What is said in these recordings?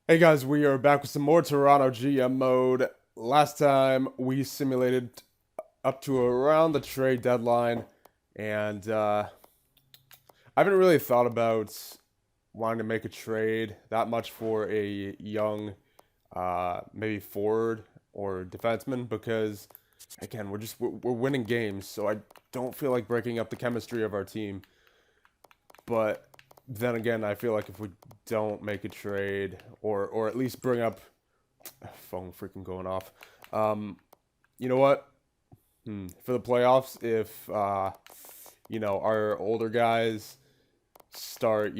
Hey guys, we are back with some more Toronto GM mode. Last time we simulated up to around the trade deadline, and I haven't really thought about wanting to make a trade that much for a young, maybe forward or defenseman because, again, we're winning games, so I don't feel like breaking up the chemistry of our team. But then again, I feel like if we don't make a trade or at least bring up phone freaking going off. Um, you know what? For the playoffs, if our older guys start,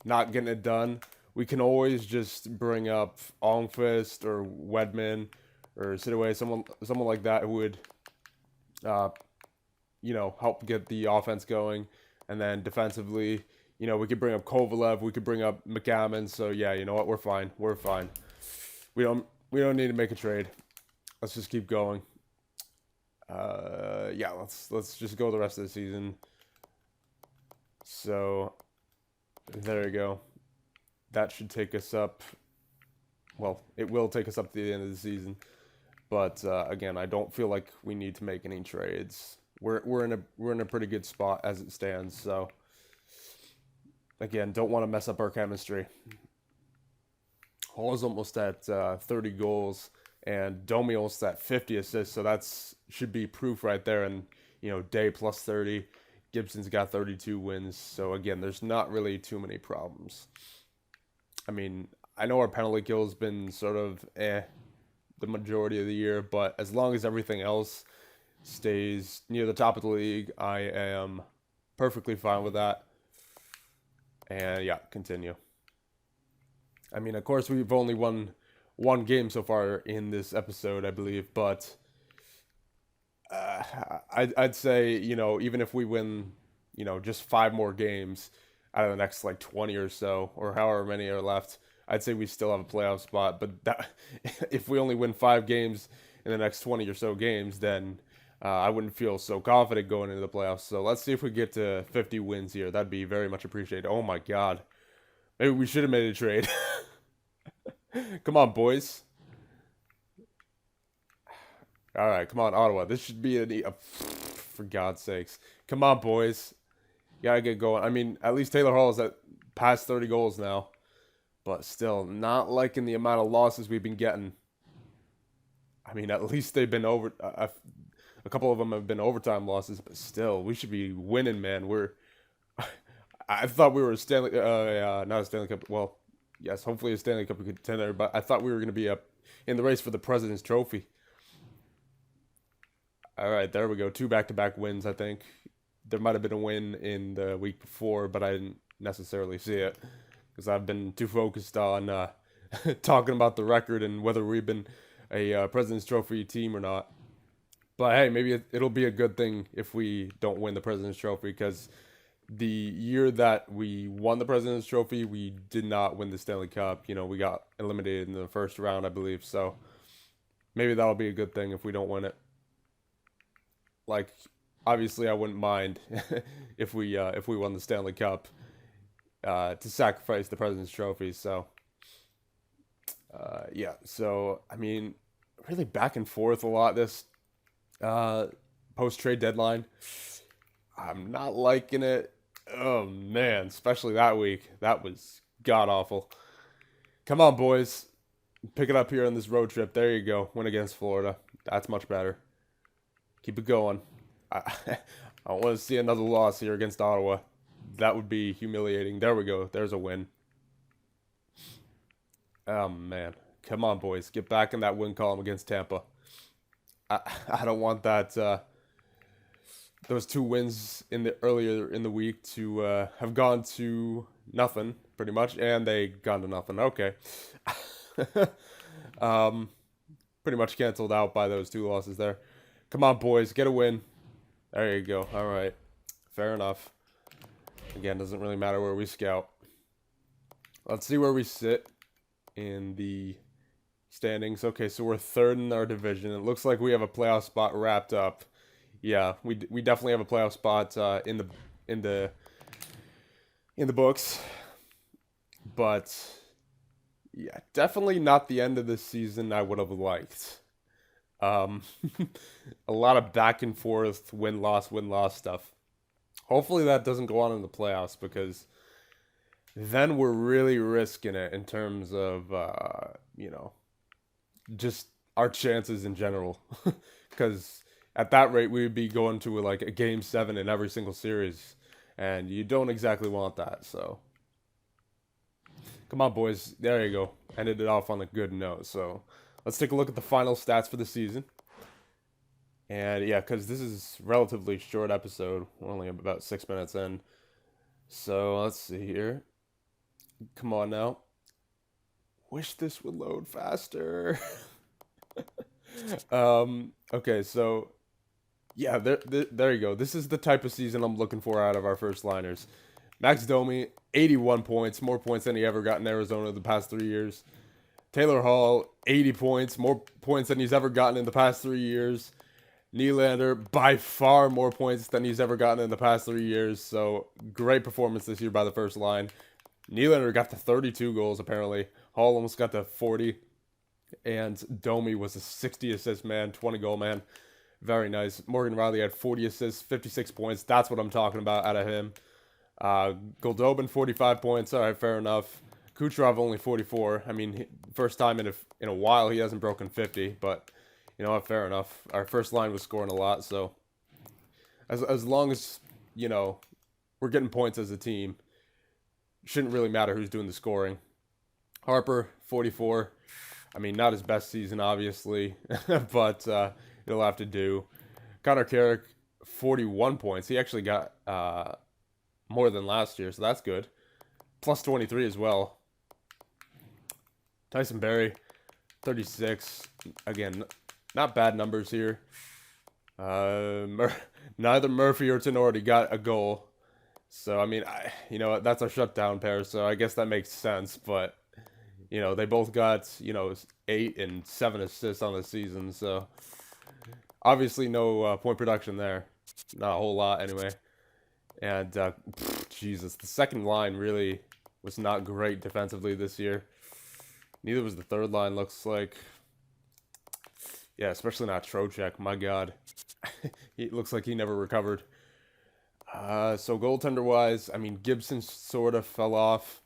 not getting it done, we can always just bring up Almqvist or Wedman or Sidaway, someone like that who would uh, help get the offense going. And then defensively, we could bring up Kovalev, we could bring up McGammon. So yeah, you know what? We're fine. We're fine. We don't need to make a trade. Let's just keep going. Yeah, let's just go the rest of the season. So there you go. That should take us up. Well, it will take us up to the end of the season. But again, I don't feel like we need to make any trades. We're in a pretty good spot as it stands. So again, don't want to mess up our chemistry. Hall is almost at 30 goals, and Domi almost at 50 assists. So that's should be proof right there. And Day plus 30, Gibson's got 32 wins. So again, there's not really too many problems. I mean, I know our penalty kill has been sort of the majority of the year, but as long as everything else stays near the top of the league, I am perfectly fine with that. And yeah, continue. I mean, of course, we've only won one game so far in this episode, I believe, but I'd say, even if we win, just five more games out of the next like 20 or so, or however many are left, I'd say we still have a playoff spot. But that, if we only win five games in the next 20 or so games, then I wouldn't feel so confident going into the playoffs. So let's see if we get to 50 wins here. That'd be very much appreciated. Oh my God. Maybe we should have made a trade. Come on, boys. All right, come on, Ottawa. This should be for God's sakes. Come on, boys. You gotta get going. I mean, at least Taylor Hall is at past 30 goals now, but still not liking the amount of losses we've been getting. I mean, at least they've been over. A couple of them have been overtime losses, but still, we should be winning, man. I thought we were a Stanley, not a Stanley Cup. Well, yes, hopefully a Stanley Cup contender, but I thought we were going to be up in the race for the President's Trophy. All right, there we go. Two back-to-back wins, I think. There might have been a win in the week before, but I didn't necessarily see it because I've been too focused on talking about the record and whether we've been a President's Trophy team or not. But hey, maybe it'll be a good thing if we don't win the President's Trophy because the year that we won the President's Trophy, we did not win the Stanley Cup. We got eliminated in the first round, I believe. So maybe that'll be a good thing if we don't win it. Like, obviously, I wouldn't mind if we won the Stanley Cup to sacrifice the President's Trophy. So yeah. So I mean, really back and forth a lot this post trade deadline. I'm not liking it. Oh man, especially that week. That was god awful. Come on, boys. Pick it up here on this road trip. There you go. Win against Florida. That's much better. Keep it going. I, I don't want to see another loss here against Ottawa. That would be humiliating. There we go. There's a win. Oh man. Come on, boys. Get back in that win column against Tampa. I, I don't want that those two wins in the earlier in the week to have gone to nothing, pretty much, and they gone to nothing. Okay. um, Pretty much canceled out by those two losses there. Come on, boys, get a win. There you go. All right, fair enough. Again, doesn't really matter where we scout. Let's see where we sit in the standings. Okay, so we're third in our division. It looks like we have a playoff spot wrapped up. Yeah, we definitely have a playoff spot in the books. But Yeah, definitely not the end of the season I would have liked. Um, a lot of back and forth, win loss stuff. Hopefully that doesn't go on in the playoffs because then we're really risking it in terms of just our chances in general. Because at that rate, we would be going to like a game seven in every single series, and you don't exactly want that. So come on, boys. There you go. Ended it off on a good note. So let's take a look at the final stats for the season. And yeah, because this is relatively short episode, we're only about 6 minutes in. So let's see here. Come on now. Wish this would load faster. Okay, so yeah, there you go. This is the type of season I'm looking for out of our first liners. Max Domi, 81 points, more points than he ever got in Arizona the past 3 years. Taylor Hall, 80 points, more points than he's ever gotten in the past 3 years. Nylander, by far more points than he's ever gotten in the past 3 years. So great performance this year by the first line. Nylander got to 32 goals apparently. Hall almost got to 40. And Domi was a 60 assist man, 20 goal man. Very nice. Morgan Riley had 40 assists, 56 points. That's what I'm talking about out of him. Goldobin, 45 points. All right, fair enough. Kucherov only 44. I mean, first time in a while he hasn't broken 50, but you know what, fair enough. Our first line was scoring a lot, so as long as, we're getting points as a team, shouldn't really matter who's doing the scoring. Harper, 44. I mean, not his best season, obviously, but it'll have to do. Connor Carrick, 41 points. He actually got more than last year, so that's good. Plus 23 as well. Tyson Barrie, 36. Again, not bad numbers here. Neither Murphy or Tenori got a goal. So, I mean, that's our shutdown pair, so I guess that makes sense. But, they both got, 8 and 7 assists on the season. So, obviously no point production there. Not a whole lot, anyway. And, Jesus, the second line really was not great defensively this year. Neither was the third line, looks like. Yeah, especially not Trocheck. My God. It looks like he never recovered. So goaltender-wise, I mean, Gibson sort of fell off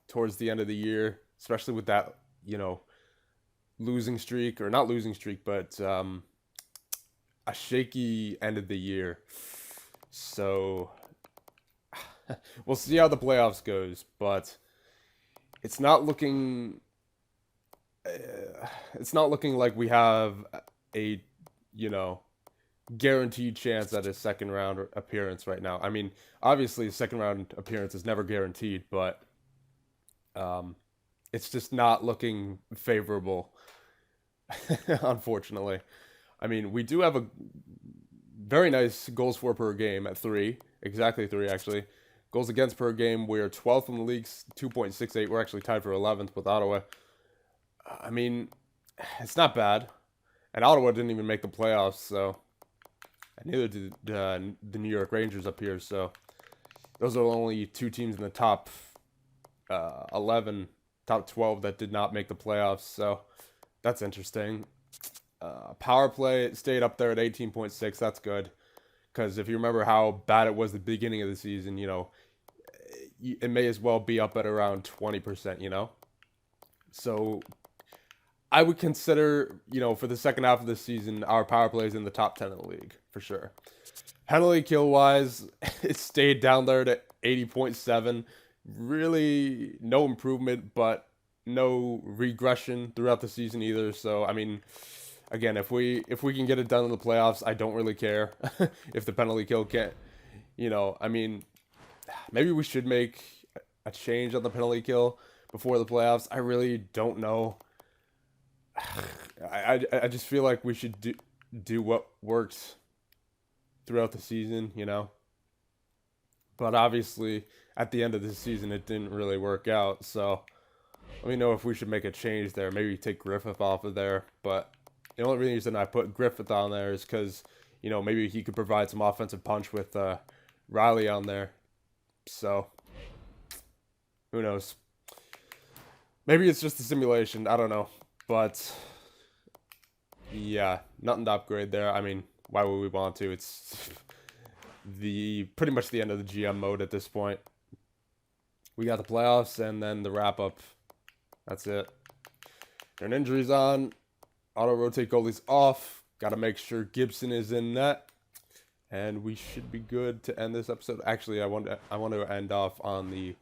towards the end of the year, especially with that, losing streak, or not losing streak, but a shaky end of the year. So we'll see how the playoffs goes, but it's not looking like we have a, guaranteed chance at a second round appearance right now. I mean, obviously a second round appearance is never guaranteed, but it's just not looking favorable, unfortunately. I mean, we do have a very nice goals for per game at 3, exactly 3 actually. Goals against per game, we're 12th in the league, 2.68. We're actually tied for 11th with Ottawa. I mean, it's not bad. And Ottawa didn't even make the playoffs, so. And neither did the New York Rangers up here, so. Those are only 2 teams in the top 11, top 12 that did not make the playoffs, so that's interesting. Power play stayed up there at 18.6. That's good. Because if you remember how bad it was at the beginning of the season, it may as well be up at around 20%, So I would consider, for the second half of the season, our power play is in the top 10 in the league, for sure. Penalty kill-wise, it stayed down there to 80.7. Really no improvement, but no regression throughout the season either. So, I mean, again, if we can get it done in the playoffs, I don't really care if the penalty kill can't, I mean, maybe we should make a change on the penalty kill before the playoffs. I really don't know. I just feel like we should do what works throughout the season, But obviously, at the end of the season, it didn't really work out. So let me know if we should make a change there. Maybe take Griffith off of there. But the only reason I put Griffith on there is because, maybe he could provide some offensive punch with Riley on there. So who knows? Maybe it's just a simulation. I don't know. But yeah, nothing to upgrade there. I mean, why would we want to? It's pretty much the end of the GM mode at this point. We got the playoffs and then the wrap up. That's it. Turn injuries on. Auto rotate goalies off. Got to make sure Gibson is in net. And we should be good to end this episode. Actually, I want to end off on the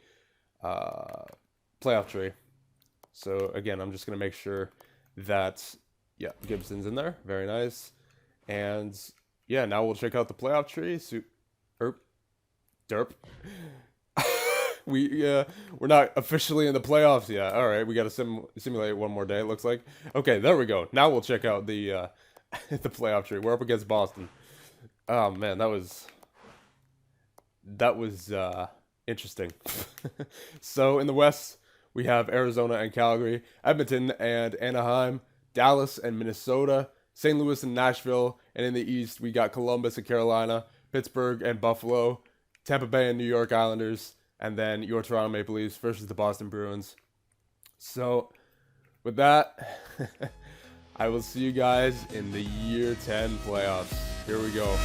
playoff tree. So again, I'm just going to make sure that, yeah, Gibson's in there. Very nice. And yeah, now we'll check out the playoff tree. Derp. We're not officially in the playoffs yet. All right, we got to simulate one more day, it looks like. Okay, there we go. Now we'll check out the the playoff tree. We're up against Boston. Oh man, that was interesting. So in the West, we have Arizona and Calgary, Edmonton and Anaheim, Dallas and Minnesota, St. Louis and Nashville, and in the East, we got Columbus and Carolina, Pittsburgh and Buffalo, Tampa Bay and New York Islanders, and then your Toronto Maple Leafs versus the Boston Bruins. So with that, I will see you guys in the Year 10 playoffs. Here we go.